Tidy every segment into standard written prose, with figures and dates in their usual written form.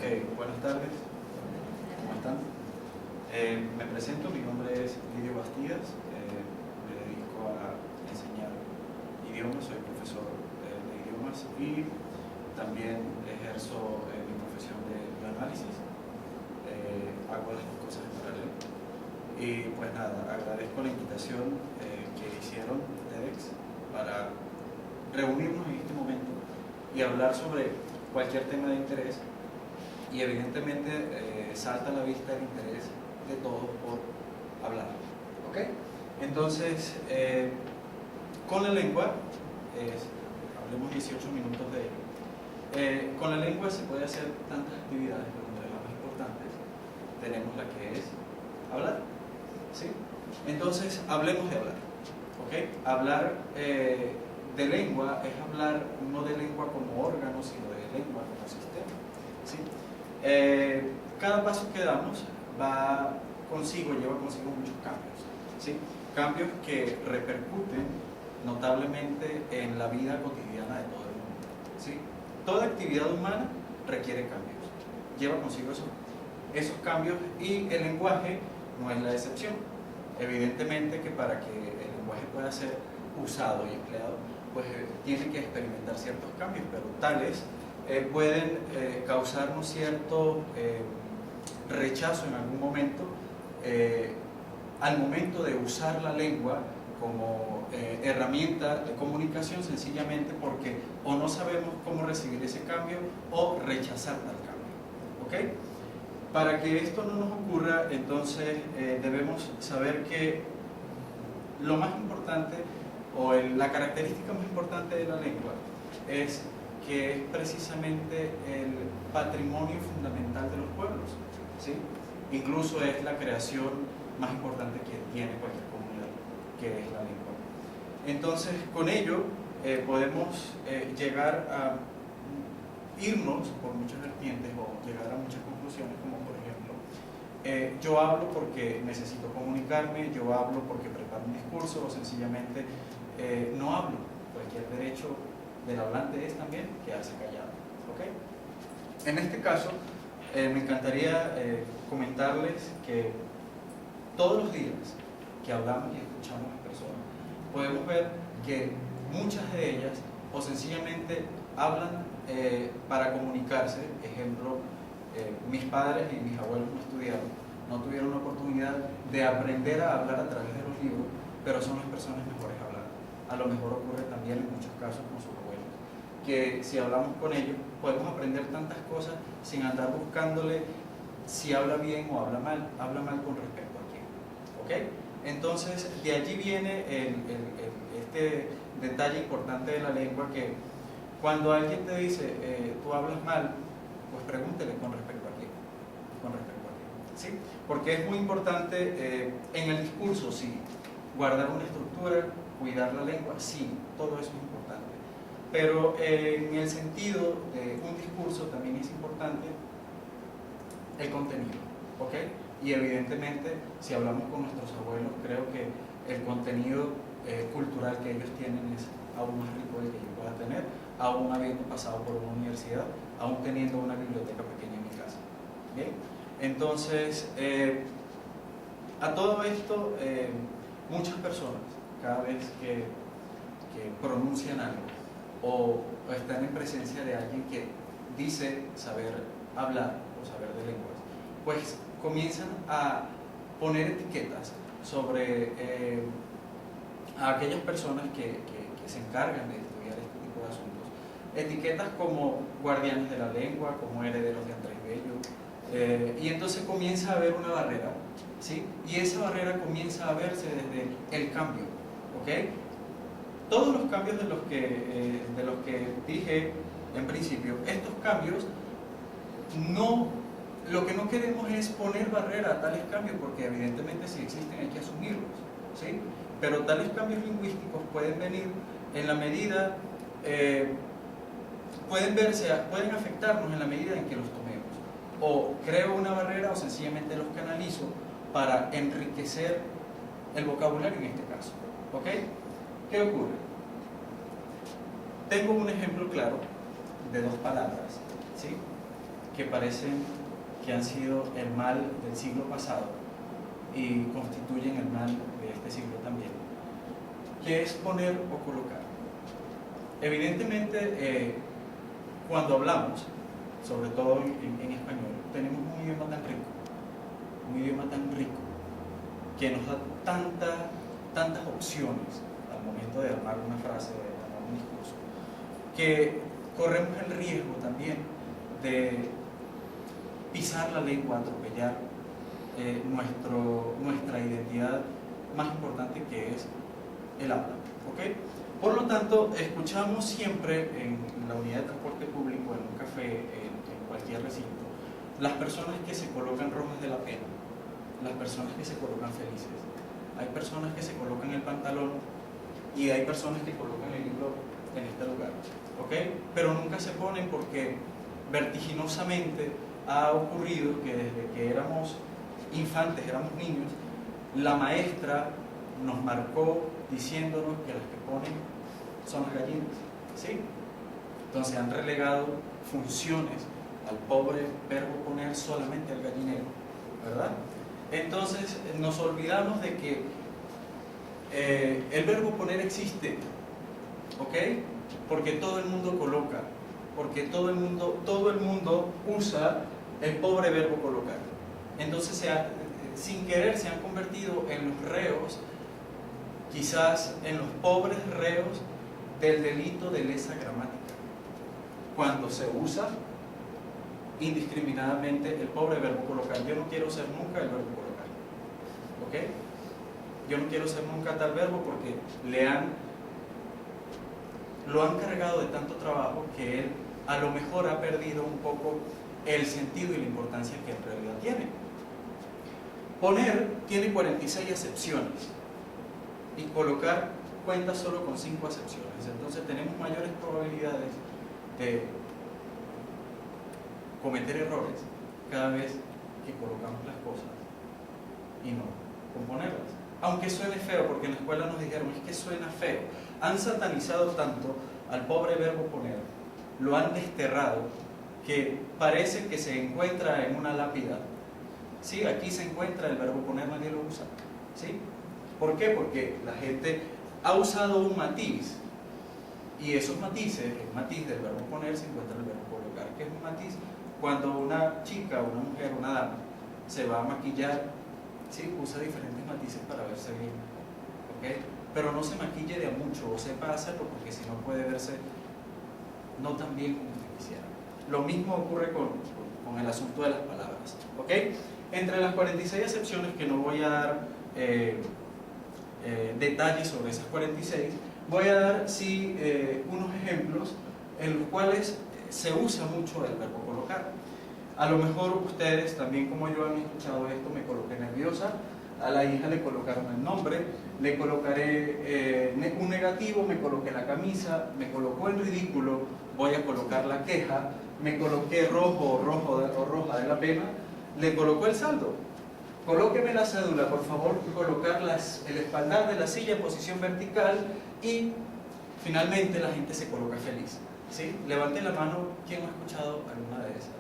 Buenas tardes, ¿cómo están? Me presento, mi nombre es Lidio Bastidas, me dedico a enseñar idiomas, soy profesor de idiomas y también ejerzo mi profesión de bioanálisis, hago las dos cosas en paralelo. Y pues nada, agradezco la invitación que hicieron TEDx para reunirnos en este momento y hablar sobre cualquier tema de interés. Y evidentemente salta a la vista el interés de todos por hablar. ¿Ok? Entonces, con la lengua, hablemos 18 minutos de ello. Con la lengua se puede hacer tantas actividades, pero entre las más importantes tenemos la que es hablar. ¿Sí? Entonces, hablemos de hablar. ¿Ok? Hablar de lengua es hablar no de lengua como órgano, sino de lengua como sistema. ¿Sí? Cada paso que damos lleva consigo muchos cambios, ¿sí? Cambios que repercuten notablemente en la vida cotidiana de todo el mundo, ¿sí? Toda actividad humana requiere cambios, lleva consigo esos cambios, y el lenguaje no es la excepción. Evidentemente que para que el lenguaje pueda ser usado y empleado, pues tiene que experimentar ciertos cambios, pero tales pueden causarnos cierto rechazo en algún momento al momento de usar la lengua como herramienta de comunicación, sencillamente porque o no sabemos cómo recibir ese cambio o rechazar tal cambio. ¿Ok? Para que esto no nos ocurra, entonces debemos saber que lo más importante o la característica más importante de la lengua es que es precisamente el patrimonio fundamental de los pueblos, ¿sí? Incluso es la creación más importante que tiene cualquier comunidad, que es la lengua. Entonces, con ello podemos llegar a irnos por muchas vertientes o llegar a muchas conclusiones, como por ejemplo, yo hablo porque necesito comunicarme, yo hablo porque preparo un discurso, o sencillamente no hablo. Cualquier derecho del hablante es también quedarse callado. ¿Ok? En este caso, me encantaría comentarles que todos los días que hablamos y escuchamos a personas, podemos ver que muchas de ellas o sencillamente hablan para comunicarse. Ejemplo, mis padres y mis abuelos no estudiaron, no tuvieron la oportunidad de aprender a hablar a través de los libros, pero son las personas mejores hablando. A lo mejor ocurre también en muchos casos con sus abuelos, que si hablamos con ellos podemos aprender tantas cosas sin andar buscándole si habla bien o habla mal con respecto a quién. ¿Ok? Entonces, de allí viene este detalle importante de la lengua, que cuando alguien te dice tú hablas mal, pues pregúntele con respecto a quién. ¿Sí? Porque es muy importante en el discurso, sí, guardar una estructura, cuidar la lengua, sí, todo eso es importante. Pero en el sentido de un discurso también es importante el contenido, ¿ok? Y evidentemente, si hablamos con nuestros abuelos, creo que el contenido cultural que ellos tienen es aún más rico del que yo pueda tener, aún habiendo pasado por una universidad, aún teniendo una biblioteca pequeña en mi casa. ¿Bien? Entonces, a todo esto, muchas personas, cada vez que pronuncian algo o están en presencia de alguien que dice saber hablar o saber de lenguas, pues comienzan a poner etiquetas sobre a aquellas personas que se encargan de estudiar este tipo de asuntos. Etiquetas como guardianes de la lengua, como herederos de Andrés Bello, y entonces comienza a haber una barrera, ¿sí? Y esa barrera comienza a verse desde el cambio, ¿ok? Todos los cambios de los que dije en principio, estos cambios, lo que no queremos es poner barrera a tales cambios, porque evidentemente si existen hay que asumirlos, ¿sí? Pero tales cambios lingüísticos pueden venir en la medida, pueden afectarnos en la medida en que los tomemos. O creo una barrera o sencillamente los canalizo para enriquecer el vocabulario en este caso. ¿Ok? ¿Qué ocurre? Tengo un ejemplo claro de dos palabras, ¿sí? que parecen que han sido el mal del siglo pasado y constituyen el mal de este siglo también, que es poner o colocar. Evidentemente, cuando hablamos, sobre todo en español, tenemos un idioma tan rico, que nos da tantas opciones al momento de armar una frase, de armar un discurso, que corremos el riesgo también de pisar la lengua, atropellar nuestra identidad más importante, que es el habla. ¿Okay? Por lo tanto, escuchamos siempre en la unidad de transporte público, en un café, en cualquier recinto, las personas que se colocan rojas de la pena, las personas que se colocan felices. Hay personas que se colocan el pantalón y hay personas que colocan el libro en este lugar. ¿Okay? Pero nunca se ponen, porque vertiginosamente ha ocurrido que desde que éramos infantes, éramos niños, la maestra nos marcó diciéndonos que las que ponen son las gallinas, ¿sí? Entonces han relegado funciones al pobre verbo poner solamente al gallinero, ¿verdad? Entonces nos olvidamos de que el verbo poner existe, ¿ok? Porque todo el mundo coloca, porque todo el mundo usa el pobre verbo colocar. Entonces sin querer se han convertido en los reos, quizás en los pobres reos del delito de lesa gramática, cuando se usa indiscriminadamente el pobre verbo colocar. Yo no quiero ser nunca el verbo colocar, ¿ok? Yo no quiero ser nunca tal verbo, porque lo han cargado de tanto trabajo que él a lo mejor ha perdido un poco el sentido y la importancia que en realidad tiene. Poner tiene 46 acepciones y colocar cuenta solo con 5 acepciones. Entonces tenemos mayores probabilidades de cometer errores cada vez que colocamos las cosas y no componerlas. Aunque suene feo, porque en la escuela nos dijeron, es que suena feo. Han satanizado tanto al pobre verbo poner, lo han desterrado, que parece que se encuentra en una lápida. Sí, aquí se encuentra el verbo poner, nadie lo usa. ¿Sí? ¿Por qué? Porque la gente ha usado un matiz, y esos matices, el matiz del verbo poner, se encuentra en el verbo colocar. ¿Qué es un matiz? Cuando una chica, una mujer, una dama se va a maquillar, ¿sí? Usa diferentes matices para verse bien, ¿okay? Pero no se maquille de a mucho, o sepa hacerlo, porque si no puede verse no tan bien como usted quisiera. Lo mismo ocurre con el asunto de las palabras, ¿ok? Entre las 46 acepciones, que no voy a dar detalles sobre esas 46, voy a dar sí unos ejemplos en los cuales se usa mucho el verbo colocar. A lo mejor ustedes también, como yo, han escuchado esto: me coloqué nerviosa, a la hija le colocaron el nombre, le colocaré un negativo, me coloqué la camisa, me colocó en ridículo, voy a colocar la queja, me coloqué rojo o roja de la pena, le colocó el saldo. Colóqueme la cédula, por favor, colocar el espaldar de la silla en posición vertical, y finalmente la gente se coloca feliz. ¿Sí? Levante la mano, ¿quién ha escuchado alguna de esas?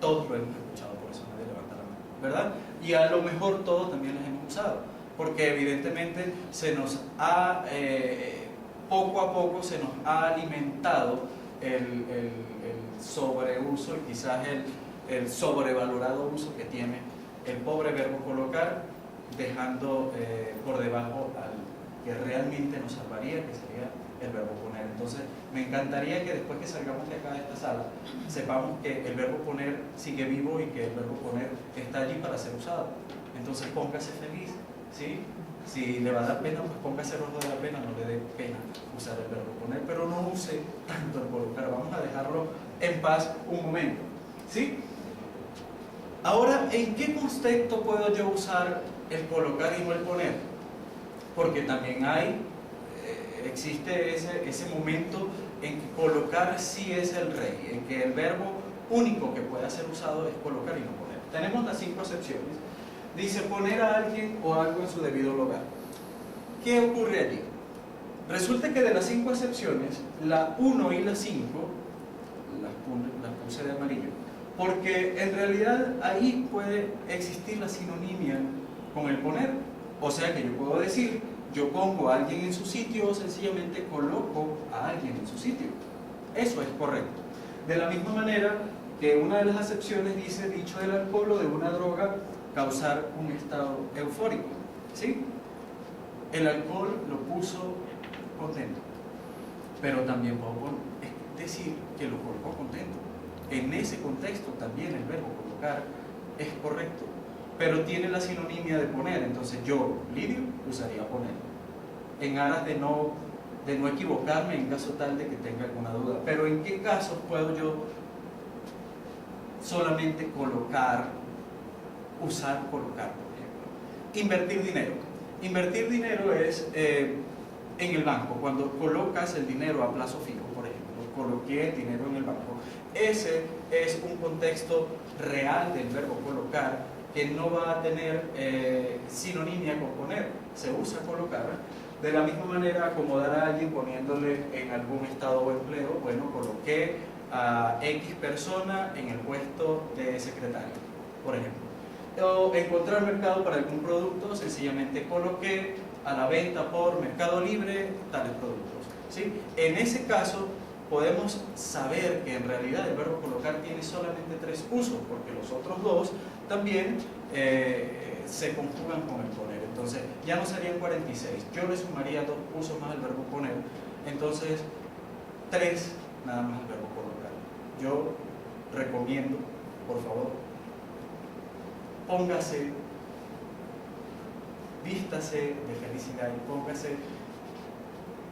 Todos lo hemos escuchado, por eso nadie levanta la mano, ¿verdad? Y a lo mejor todos también las hemos usado, porque evidentemente se nos ha, poco a poco se nos ha alimentado el sobreuso y quizás el sobrevalorado uso que tiene el pobre verbo colocar, dejando por debajo al que realmente nos salvaría, que sería el verbo poner. Entonces me encantaría que después que salgamos de acá de esta sala sepamos que el verbo poner sigue vivo y que el verbo poner está allí para ser usado. Entonces póngase feliz, ¿sí? Si le va a dar pena, pues póngase rojo de la pena, no le dé pena usar el verbo poner, pero no use tanto el colocar. Vamos a dejarlo en paz un momento, ¿sí? Ahora, ¿en qué contexto puedo yo usar el colocar y no el poner? Porque también existe ese momento en que colocar sí es el rey, en que el verbo único que puede ser usado es colocar y no poner. Tenemos las 5 acepciones. Dice poner a alguien o algo en su debido lugar. ¿Qué ocurre allí? Resulta que de las 5 acepciones, la 1 y la 5 las puse de amarillo, porque en realidad ahí puede existir la sinonimia con el poner. O sea que yo puedo decir, yo pongo a alguien en su sitio o sencillamente coloco a alguien en su sitio. Eso es correcto. De la misma manera que una de las acepciones dice, dicho del alcohol o de una droga, causar un estado eufórico. ¿Sí? El alcohol lo puso contento, pero también puedo decir que lo colocó contento. En ese contexto también el verbo colocar es correcto, pero tiene la sinonimia de poner. Entonces yo, Lidio, usaría poner, en aras de no equivocarme en caso tal de que tenga alguna duda. Pero ¿en qué casos puedo yo solamente colocar, usar colocar, por ejemplo? Invertir dinero. Invertir dinero es en el banco, cuando colocas el dinero a plazo fijo, por ejemplo. Coloqué el dinero en el banco. Ese es un contexto real del verbo colocar, que no va a tener sinonimia con poner. Se usa colocar. De la misma manera, acomodar a alguien poniéndole en algún estado o empleo. Bueno, coloqué a X persona en el puesto de secretario, por ejemplo. O encontrar mercado para algún producto, sencillamente coloqué a la venta por Mercado Libre tales productos. ¿Sí? En ese caso podemos saber que en realidad el verbo colocar tiene solamente 3 usos, porque los otros 2 también se conjugan con el poner. Entonces ya no serían 46, yo le sumaría 2 usos más al verbo poner, entonces 3 nada más al verbo colocar. Yo recomiendo, por favor, póngase, vístase de felicidad y póngase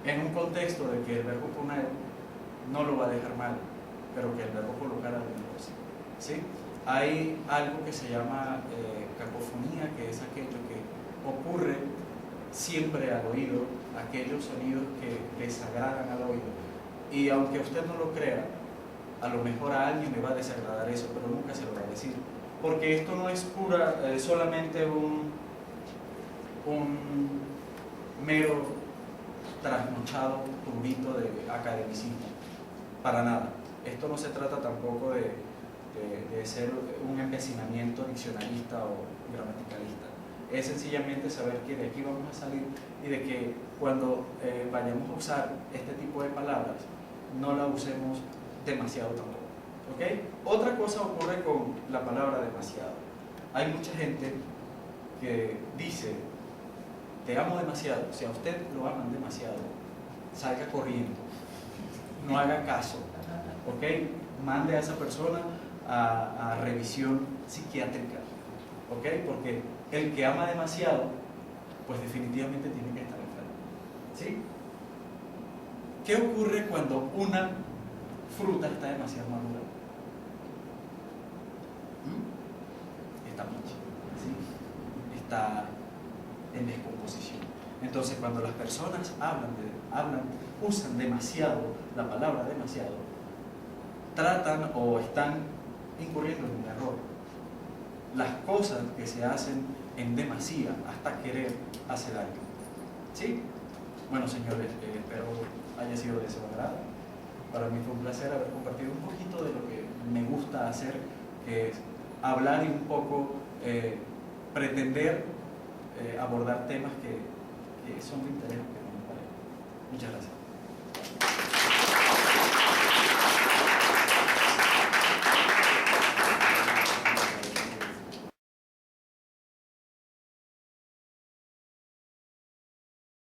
en un contexto de que el verbo poner no lo va a dejar mal, pero que el verbo colocar al menos sí. Hay algo que se llama cacofonía, que es aquello que ocurre siempre al oído, aquellos sonidos que desagradan al oído. Y aunque usted no lo crea, a lo mejor a alguien le va a desagradar eso, pero nunca se lo va a decir. Porque esto no es solamente un mero trasnochado turbito de academicismo. Para nada. Esto no se trata tampoco de ser un empecinamiento diccionalista o gramaticalista. Es sencillamente saber que de aquí vamos a salir y de que cuando vayamos a usar este tipo de palabras, no la usemos demasiado tampoco. ¿Okay? Otra cosa ocurre con la palabra demasiado. Hay mucha gente que dice, te amo demasiado. Si a usted lo aman demasiado, salga corriendo, no haga caso, ¿ok? Mande a esa persona a revisión psiquiátrica, ¿ok? Porque el que ama demasiado, pues definitivamente tiene que estar enfermo, ¿sí? ¿Qué ocurre cuando una fruta está demasiado madura? Está pinche, ¿sí? Está en descomposición. Entonces, cuando las personas usan demasiado la palabra demasiado, tratan o están incurriendo en un error. Las cosas que se hacen en demasía hasta querer hace daño. ¿Sí? Bueno, señores, espero haya sido de su agrado. Para mí fue un placer haber compartido un poquito de lo que me gusta hacer, que es hablar y un poco pretender abordar temas que son de interés. Muchas gracias.